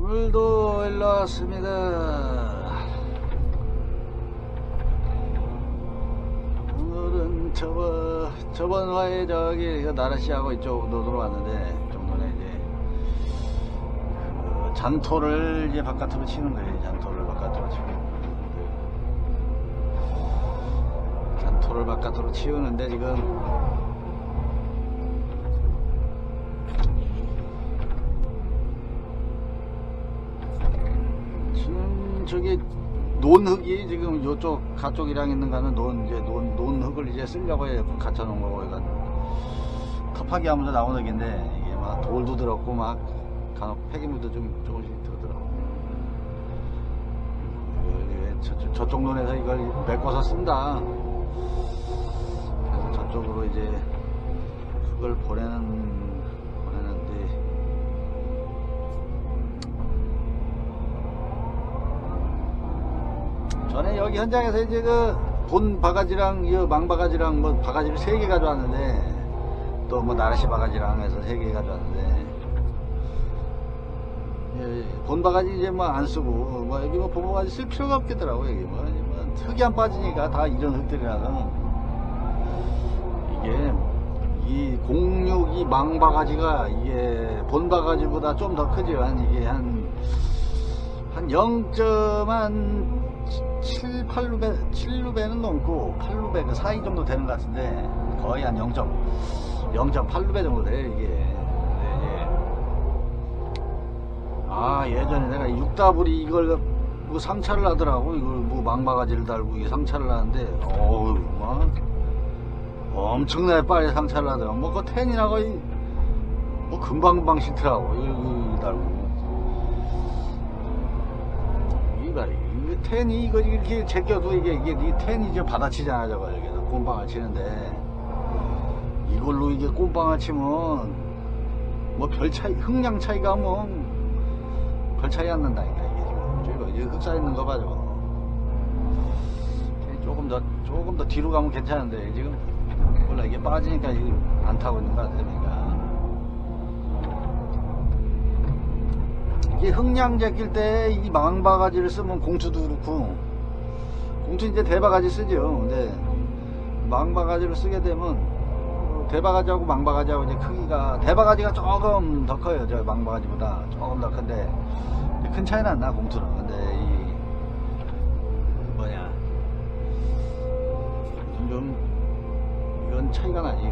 오늘도 일로 왔습니다. 오늘은 저번 화에 저기 나라시하고 이쪽 노도로 왔는데, 좀 전에 이제 그 잔토를 이제 바깥으로 치는 거예요. 잔토를 바깥으로 치고, 잔토를 바깥으로 치우는데 지금 저기 논흙이 지금 요쪽 가쪽이랑 있는 거는 논흙을 이제 쓰려고 해 갖춰 놓은 거고, 이건 텁하게 하면서 나온 흙인데 이게 막 돌도 들었고 막 간혹 폐기물도 좀 조금씩 들더라고. 저쪽 논에서 이걸 메꿔서 쓴다. 그래서 저쪽으로 이제 흙을 보내는데, 전에 여기 현장에서 이제 그 본 바가지랑 이 망바가지랑 뭐 바가지를 3개 가져왔는데, 또 뭐 나라시 바가지랑 해서 3개 가져왔는데, 본 바가지 이제 뭐 안 쓰고 뭐 여기 뭐 본 바가지 쓸 필요가 없겠더라고. 여기 뭐 흙이 안 빠지니까 다 이런 흙들이라서, 이게 이 공육이 망바가지가 이게 본 바가지보다 좀 더 크지만 이게 한 0.7, 8루베는 넘고 8루베 그 사이 정도 되는 것 같은데, 거의 한 0.8루베 정도 돼요 이게. 예전에 내가 육다불이 이걸 뭐 상차를 하더라고. 이걸 뭐 망바가지를 달고 이게 상차를 하는데, 어우 막 엄청나게 빨리 상차를 하더라고. 뭐 그 텐이나 거의 뭐 금방 싫더라고 이거 달고. 이게 텐이 이거 이렇게 제껴도 이게 이 텐이 이제 받아치잖아. 저거 이렇게 꼼방을 치는데, 이걸로 이게 꼼방을 치면 뭐 별 차이, 흙량 차이가 뭐 별 차이 안 난다니까. 이게 흙 쌓이는 거 봐. 저거 조금 더 뒤로 가면 괜찮은데, 지금 몰라, 이게 빠지니까 이게 안 타고 있는 거 같으니까. 이게 흙량 제낄 때 이 망바가지를 쓰면, 공투도 그렇고, 공투 이제 대바가지 쓰죠. 근데 망바가지를 쓰게 되면 대바가지하고 망바가지하고 이제 크기가, 대바가지가 조금 더 커요. 저 망바가지보다 조금 더 큰데 큰 차이는 안 나, 공투는. 근데 이 뭐냐, 좀 이건 차이가 나지.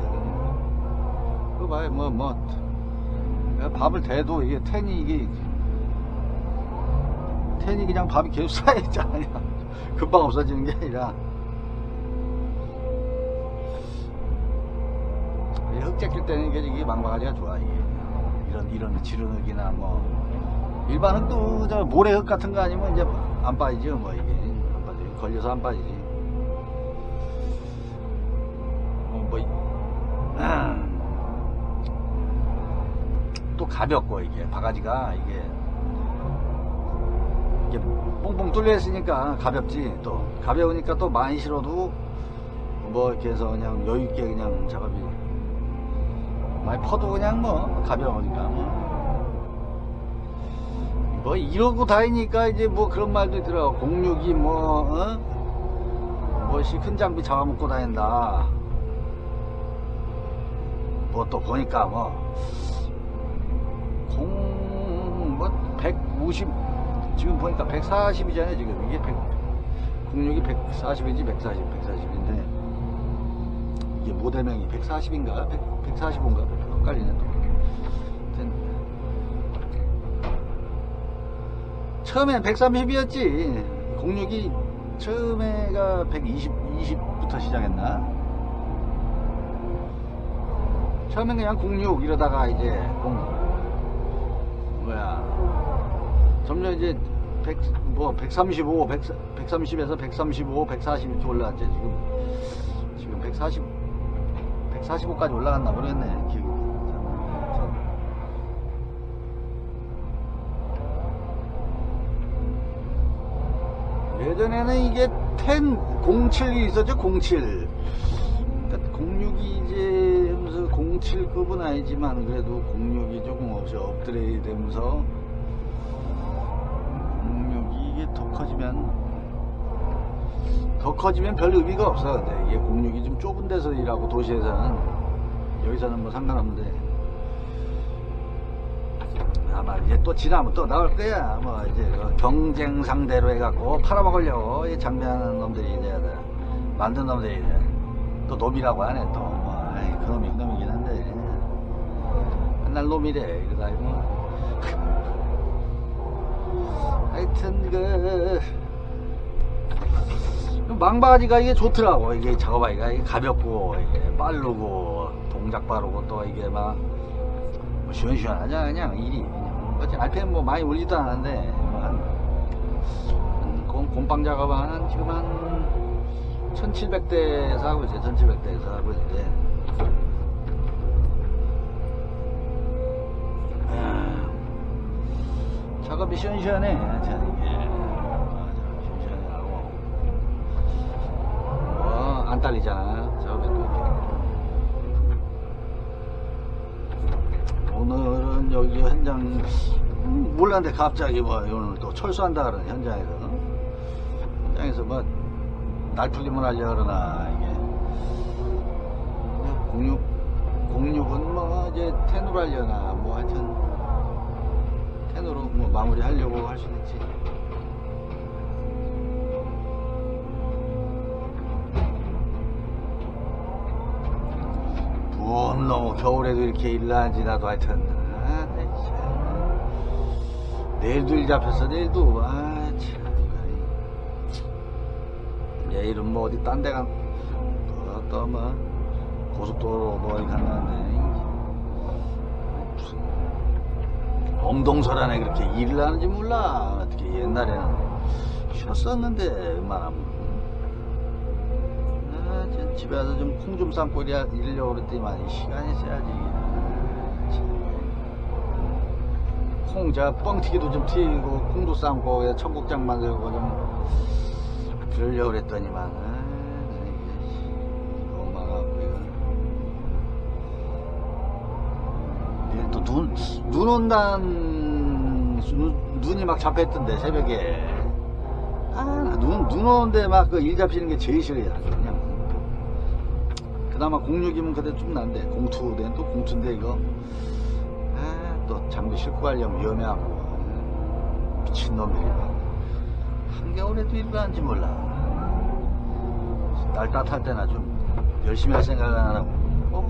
그거 봐요. 밥을 대도 이게 텐이 그냥 밥이 계속 쌓여있잖아요. 금방 없어지는 게 아니라. 흙 제낄 때는 이게 망바가지가 좋아. 이게 이런 지른 흙이나 뭐 일반 흙도 저 모래흙 같은 거 아니면 이제 안 빠지죠. 뭐 이게 안 빠지죠. 걸려서 안 빠지지. 또 가볍고, 이게 바가지가 이게 뽕뽕 뚫려 있으니까 가볍지. 또 가벼우니까 또 많이 실어도 뭐 이렇게 해서 그냥 여유 있게 그냥 작업이, 많이 퍼도 그냥 뭐 가벼우니까 뭐 이러고 다니니까 이제 뭐 그런 말도 있더라고. 공육이 뭐시 큰 장비 잡아먹고 다닌다. 뭐 또 보니까 150, 지금 보니까 140이잖아요 지금. 이게 공육이 140인지 140인데, 이게 모델명이 140인가 145인가 헷갈리네 또. 처음엔 130이었지. 공육이 처음에가 120부터 시작했나? 처음엔 그냥 공육 이러다가 이제 점점 이제 135, 130에서 135, 140 이렇게 올라왔죠. 지금 145까지 올라갔나 모르겠네. 기억이. 예전에는 이게 07이 있었죠. 07. 공육이 이제 무슨 07급은 아니지만 그래도 공육이 조금 없이 업그레이드 되면서 커지면 별 의미가 없어. 근데 이게 공육이 좀 좁은 데서 일하고 도시에서는, 여기서는 뭐 상관없는데, 아마 이제 또 지나면 또 나올 거야. 뭐 이제 그 경쟁 상대로 해갖고 팔아먹으려고 이 장비하는 놈들이 이제 만든 놈들이 이제 또 놈이라고 하네. 또 뭐 그놈이 그놈이긴 한데 맨날 놈이래. 이러다 뭐 하여튼 그 망바가지가 이게 좋더라고. 이게 작업하기가 이게 가볍고 이게 빠르고 동작 빠르고 또 이게 막 뭐 시원시원하자. 그냥 일이 그냥 어째 RPM 뭐 많이 올리도 않았는데 곰빵 작업 한 지금 한 1700대에서 하고 있어요. 1700대에서 하고 있는데 작업이 시원시원해. 자, 이게 시원시원하고 뭐 안 딸리잖아. 작업에 또 오늘은 여기 현장 몰랐는데 갑자기 뭐 오늘 또 철수한다 그러네. 현장에서 뭐 날 풀리면 하려 그러나 이게 공육은 뭐 이제 텐으로 하려나 뭐 하여튼 텐으로 뭐 마무리 하려고 할 수도 있지. 봄 넘어 겨울에도 이렇게 일 나는지 나도 하여튼 내일도 일 잡혔어. 내일도 참 내일은 뭐 어디 딴 데가 또 뭐 고속도로 뭐 어디 갔는데 무슨 엄동설안에 그렇게 일을 하는지 몰라. 어떻게 옛날에는 쉬었었는데 웬만하면 집에 와서 좀 콩 좀 삶고 이러려고 그랬더니만 시간이 있어야지. 콩 제가 뻥튀기도 좀 튀기고 콩도 삶고 청국장 만들고 좀 그러려고 그랬더니만 엄마가 내일 또 눈 온다는 눈이 막 잡혔던데 새벽에 눈 오는데 막 그 일 잡히는 게 제일 싫어요. 그냥 그나마 06이면 그래도 좀 난데 02는 또 02인데 이거 또 장비 싣고 가려면 위험해하고 미친놈들이 막 한겨울에도 일을 하는지 몰라. 날 따뜻할 때나 좀 열심히 할 생각을 안 하고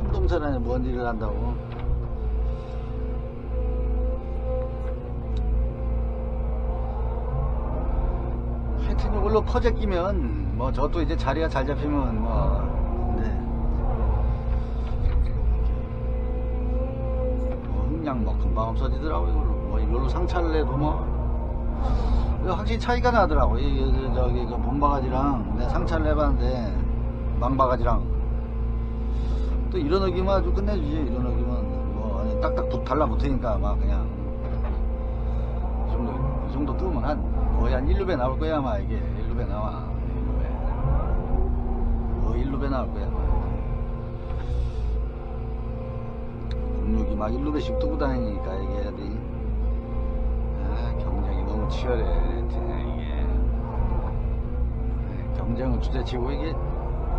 운동선에 뭔 일을 한다고. 하여튼 이걸로 퍼제 끼면 뭐 저도 이제 자리가 잘 잡히면 뭐 그냥 뭐 금방 없어지더라고. 이걸로 상차를 해도 뭐 확실히 차이가 나더라고. 저기 그 봄바가지랑 내 상차를 해봤는데 망바가지랑 또 이런 아주 끝내주지. 이런 어기면 뭐 아니 딱딱 달라붙으니까 막 그냥 이 정도 뜨면 거의 한 1루배 나올 거야. 아마 이게 1루배 나와. 1루배 나올 거야. 06이 막 1루배씩 뜨고 다니니까 이게 경쟁이 너무 치열해. 이게 경쟁은 주제치고 이게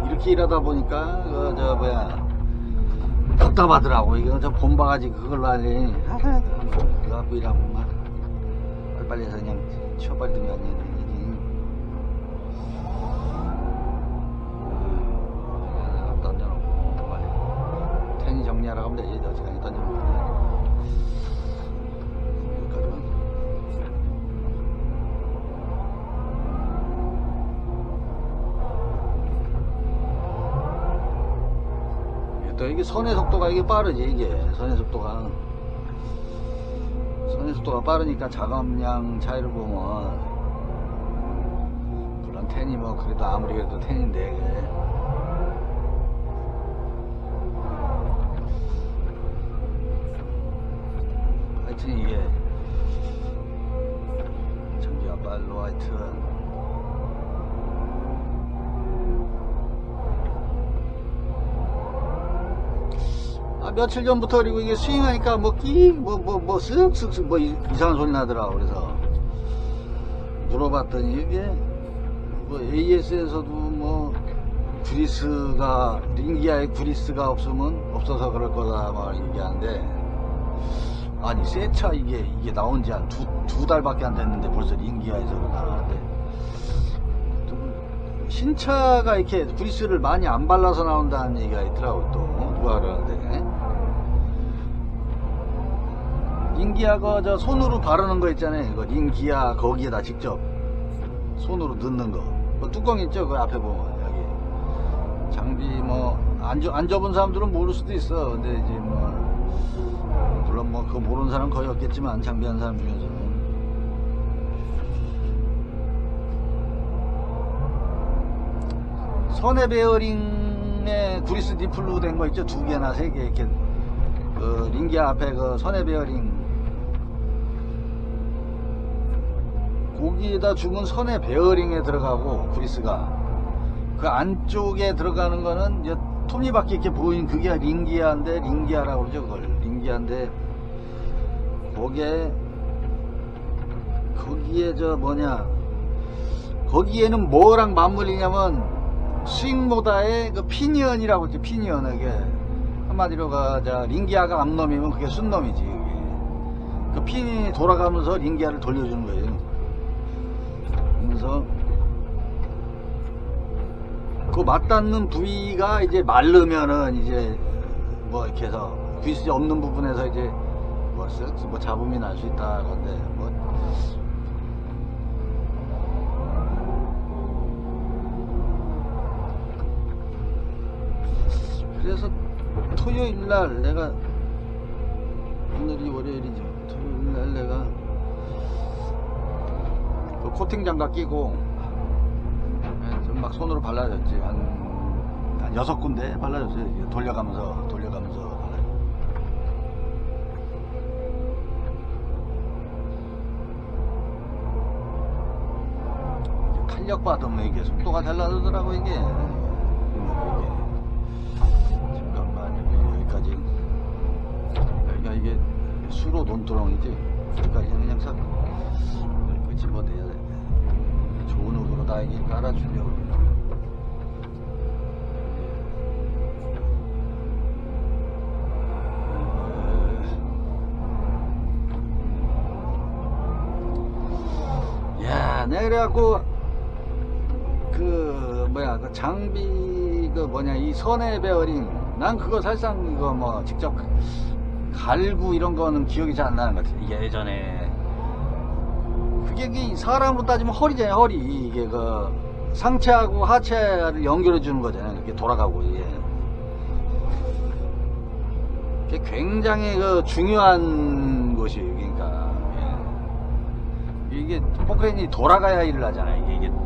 이렇게 일하다 보니까 답답하더라고. 이거 저 봄바가지 그걸로 하니 그거 갖고 일하고 막 빨리빨리 해서 그냥 치워버리더니 던져놓고 텐이 정리하라고 하면 되지. 어지간히 던져놓고 또 이게 선의 속도가 이게 빠르지. 이게 선의 속도가 빠르니까 작업량 차이를 보면 물론 텐이 뭐 그래도 아무리 그래도 텐인데 하여튼 이게 전기가 빨로 하여튼 며칠 전부터 그리고 이게 스윙하니까 쓱쓱쓱 뭐 이상한 소리 나더라고. 그래서 물어봤더니 이게 뭐 AS에서도 뭐 그리스가 링기아에 그리스가 없어서 그럴 거다 막 얘기하는데, 아니 세차 이게 나온 지 한 두 달밖에 안 됐는데 벌써 링기아에서 나왔는데, 신차가 이렇게 그리스를 많이 안 발라서 나온다는 얘기가 있더라고. 또 누가 그러는데, 링기아 저 손으로 바르는 거 있잖아요. 이거 링기아 거기에다 직접 손으로 넣는 거. 뚜껑 있죠? 그 앞에 보면 여기 장비 뭐 안 접은 사람들은 모를 수도 있어. 근데 이제 뭐 물론 뭐 그거 모르는 사람 거의 없겠지만, 장비한 사람 중에서는. 선의 베어링에 그리스 니플로 된 거 있죠? 2개나 3개 이렇게 그 링기아 앞에 그 선의 베어링, 거기에다 주문 선의 베어링에 들어가고 그리스가 그 안쪽에 들어가는 거는 이제 톱니바퀴 이렇게 보인 그게 링기아인데, 링기아라고 그러죠. 그걸 링기아인데, 거기에 저 뭐냐, 거기에는 뭐랑 맞물리냐면 스윙모다의 그 피니언이라고 있죠. 피니언. 이게 한마디로 링기아가 앞놈이면 그게 순놈이지. 그게 그 핀이 돌아가면서 링기아를 돌려주는 거예요. 그래서 그 맞닿는 부위가 이제 마르면은 이제 뭐 이렇게 해서 귀스 없는 부분에서 이제 뭐 잡음이 날 수 있다 건데, 뭐 그래서 토요일날 내가, 오늘이 월요일이죠. 토요일날 내가 그 코팅 장갑 끼고 좀 막 손으로 발라줬지. 한 6군데 발라줬어요. 돌려가면서 발라줘. 탄력 받으면 이게 속도가 달라지더라고 이게. 잠깐만, 여기가 이게 수로 논두렁이지. 여기까지 그냥 싹 집어내야 돼. 좋은 흙으로 다 이게 깔아주려고. 야, 내가 그래갖고 그 장비 이 선의 베어링, 난 그거 사실상 이거 뭐 직접 갈고 이런 거는 기억이 잘 안 나는 것 같아. 이게 예전에 그게 사람으로 따지면 허리잖아요. 허리. 이게 그 상체하고 하체를 연결해 주는 거잖아요. 이렇게 돌아가고. 이게 굉장히 그 중요한 것이, 그러니까 이게 포크레인이 돌아가야 일을 하잖아요. 이게 뭐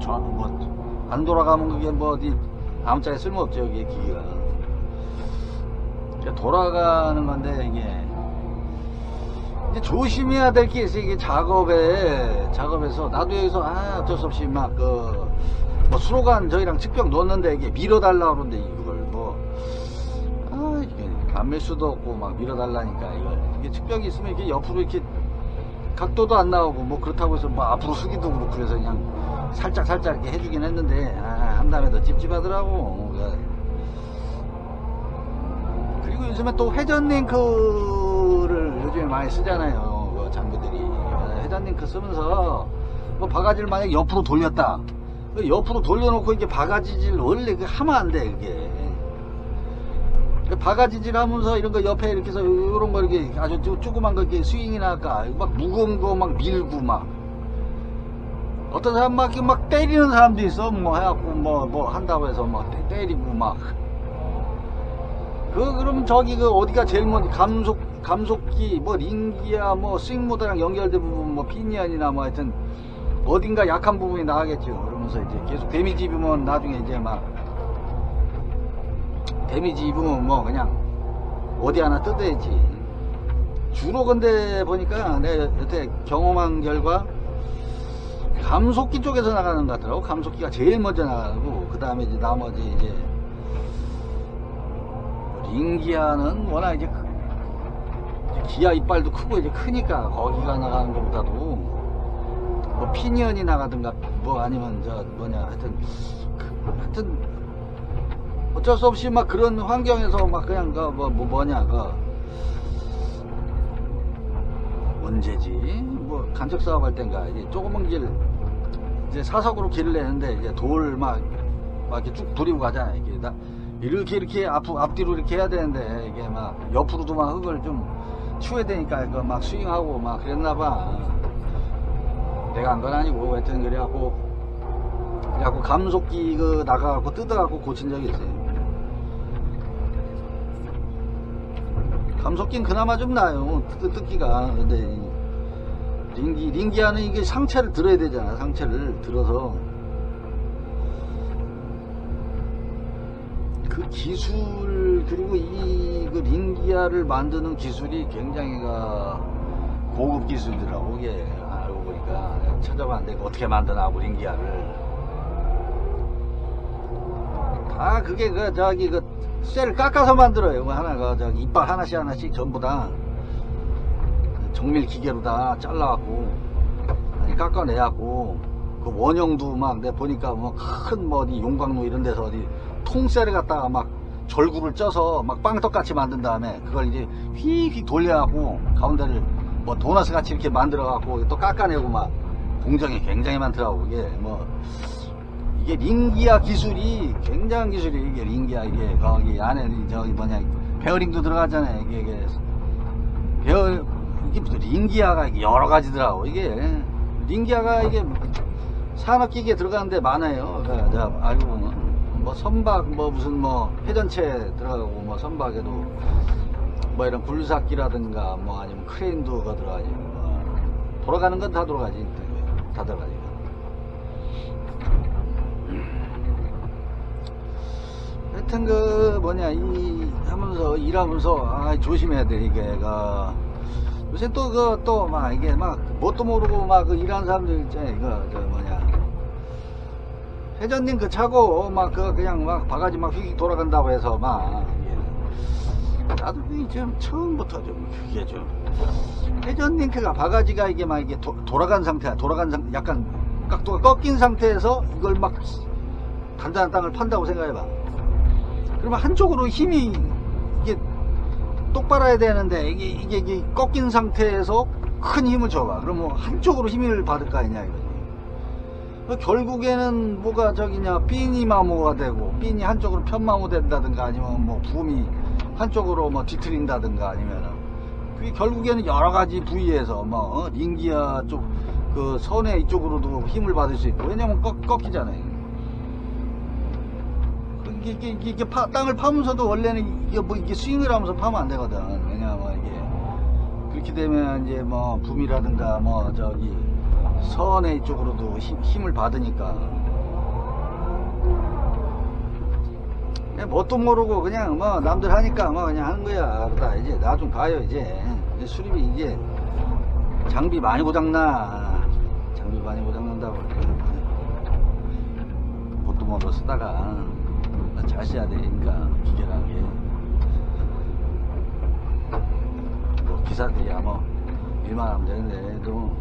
안 돌아가면 그게 뭐 어디 아무짝에 쓸모없죠. 이게 기계가 돌아가는 건데, 이게 조심해야 될 게 있어. 이게 작업에서 나도 여기서 어쩔 수 없이 막 뭐 수로관 저희랑 측벽 놓는데 이게 밀어달라 그러는데, 이걸 이게 안 밀 수도 없고 막 밀어달라니까. 이게 측벽이 있으면 이렇게 옆으로 이렇게 각도도 안 나오고 뭐 그렇다고 해서 뭐 앞으로 쓰기도 그렇고, 그래서 그냥 살짝 이렇게 해주긴 했는데, 한 다음에 더 찝찝하더라고. 그리고 요즘에 또 회전 링크를 요즘에 많이 쓰잖아요. 그 장비들이. 회전 링크 쓰면서 뭐 바가지를 만약에 옆으로 돌렸다. 옆으로 돌려놓고 이렇게 바가지질 원래 하면 안 돼, 그게. 바가지질 하면서 이런 거 옆에 이렇게 해서 이런 거 이렇게 아주 조그만 거 이렇게 스윙이나 할까. 막 무거운 거 막 밀고 막. 어떤 사람 막 때리는 사람도 있어. 뭐 해갖고 뭐 한다고 해서 막 때리고 막. 그러면 저기 어디가 제일 먼저 감속기 뭐 링기아 뭐 스윙모드랑 연결된 부분 뭐 피니언이나 뭐 하여튼 어딘가 약한 부분이 나가겠죠. 그러면서 이제 계속 데미지 입으면 나중에 이제 막 데미지 입으면 뭐 그냥 어디 하나 뜯어야지. 주로 근데 보니까 내가 여태 경험한 결과 감속기 쪽에서 나가는 것 같더라고. 감속기가 제일 먼저 나가고, 그 다음에 이제 나머지 이제 링기아는 워낙 이제 기아 이빨도 크고 이제 크니까 거기가 나가는 것보다도 뭐 피니언이 나가든가 뭐 아니면 저 뭐냐 하여튼 어쩔 수 없이 막 그런 환경에서 막 그냥 뭐냐 언제지 뭐 간척 사업할 땐가 이제 조그만 길 이제 사석으로 길을 내는데 이제 돌 막 이렇게 쭉 돌리고 가잖아요. 이렇게 앞뒤로 이렇게 해야 되는데 이게 막 옆으로도 막 흙을 좀 치워야 되니까 막 스윙하고 막 그랬나봐. 내가 한 건 아니고 하여튼 그래갖고 감속기 나가갖고 뜯어갖고 고친 적이 있어요. 감속기는 그나마 좀 나아요. 뜯기가. 근데 링기아는 이게 상체를 들어야 되잖아. 상체를 들어서 그 기술 그리고 그 링기아를 만드는 기술이 굉장히 고급 기술이더라고. 이게 알고 보니까 찾아봤는데 어떻게 만드나 링기아를 다 그게 쇠를 깎아서 만들어요. 하나가 이빨 하나씩 전부 다 정밀 기계로 다 잘라갖고 깎아내갖고 그 원형도 막 내가 보니까 뭐 큰 어디 용광로 이런 데서 어디 통쇠를 갖다가 막 절구를 쪄서 막 빵떡같이 만든 다음에 그걸 이제 휙휙 돌려갖고 가운데를 뭐 도너스 같이 이렇게 만들어갖고 또 깎아내고 막 공정이 굉장히 많더라고. 이게 링기아 기술이 굉장한 기술이 이게 링기아 이게 거기 안에 베어링도 들어가잖아요. 이게 무슨 링기아가 여러 가지더라고. 이게 링기아가 이게 산업기계에 들어가는데 많아요. 내가 알고 보면 뭐 선박 무슨 회전체 들어가고 뭐 선박에도 뭐 이런 굴삭기라든가 뭐 아니면 크레인도 들어가지. 돌아가는 건 다 돌아가지. 다 들어가지. 하여튼 하면서 일하면서 조심해야 돼. 요새 또 막 이게 막 뭣도 모르고 막 일하는 사람들 있잖아요. 회전링 차고 막 그냥 막 바가지 막 휙 돌아간다고 해서 나도 좀 처음부터 그게 좀 회전링크가 바가지가 이게 돌아간 상태야. 약간 각도가 꺾인 상태에서 이걸 막 단단한 땅을 판다고 생각해봐. 그러면 한쪽으로 힘이 이게 똑바라야 되는데 이게 꺾인 상태에서 큰 힘을 줘봐. 그러면 한쪽으로 힘을 받을 거 아니냐 이거지. 결국에는 핀이 마모가 되고 핀이 한쪽으로 편마모 된다든가 아니면 붐이 한쪽으로 뒤틀린다든가 아니면은 그게 결국에는 여러 가지 부위에서 링기아 쪽 선의 이쪽으로도 힘을 받을 수 있고. 왜냐면 꺾이잖아요. 이게 땅을 파면서도 원래는 이게 스윙을 하면서 파면 안 되거든. 왜냐면 이게 그렇게 되면 이제 붐이라든가 선의 이쪽으로도 힘을 받으니까 그냥 뭣도 모르고 그냥 남들 하니까 그냥 하는 거야. 그러다 이제 나 좀 가요. 이제 수리비 이제 장비 많이 고장난다고 뭣도 모르고 쓰다가 잘 써야 되니까 기계라는 게 기사들이야 일만 하면 되는데 또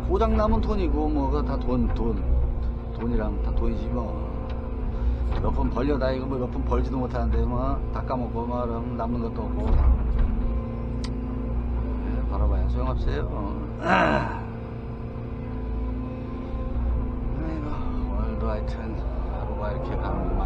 고장 나면 돈이고 다 돈이랑 다 돈이지 몇 번 벌려 다니고 몇 번 벌지도 못하는데 다 까먹고 그럼 남는 것도 없고 벌어봐야 소용없어요. 아이고 오늘도 하여튼 하루가 이렇게 가는구만.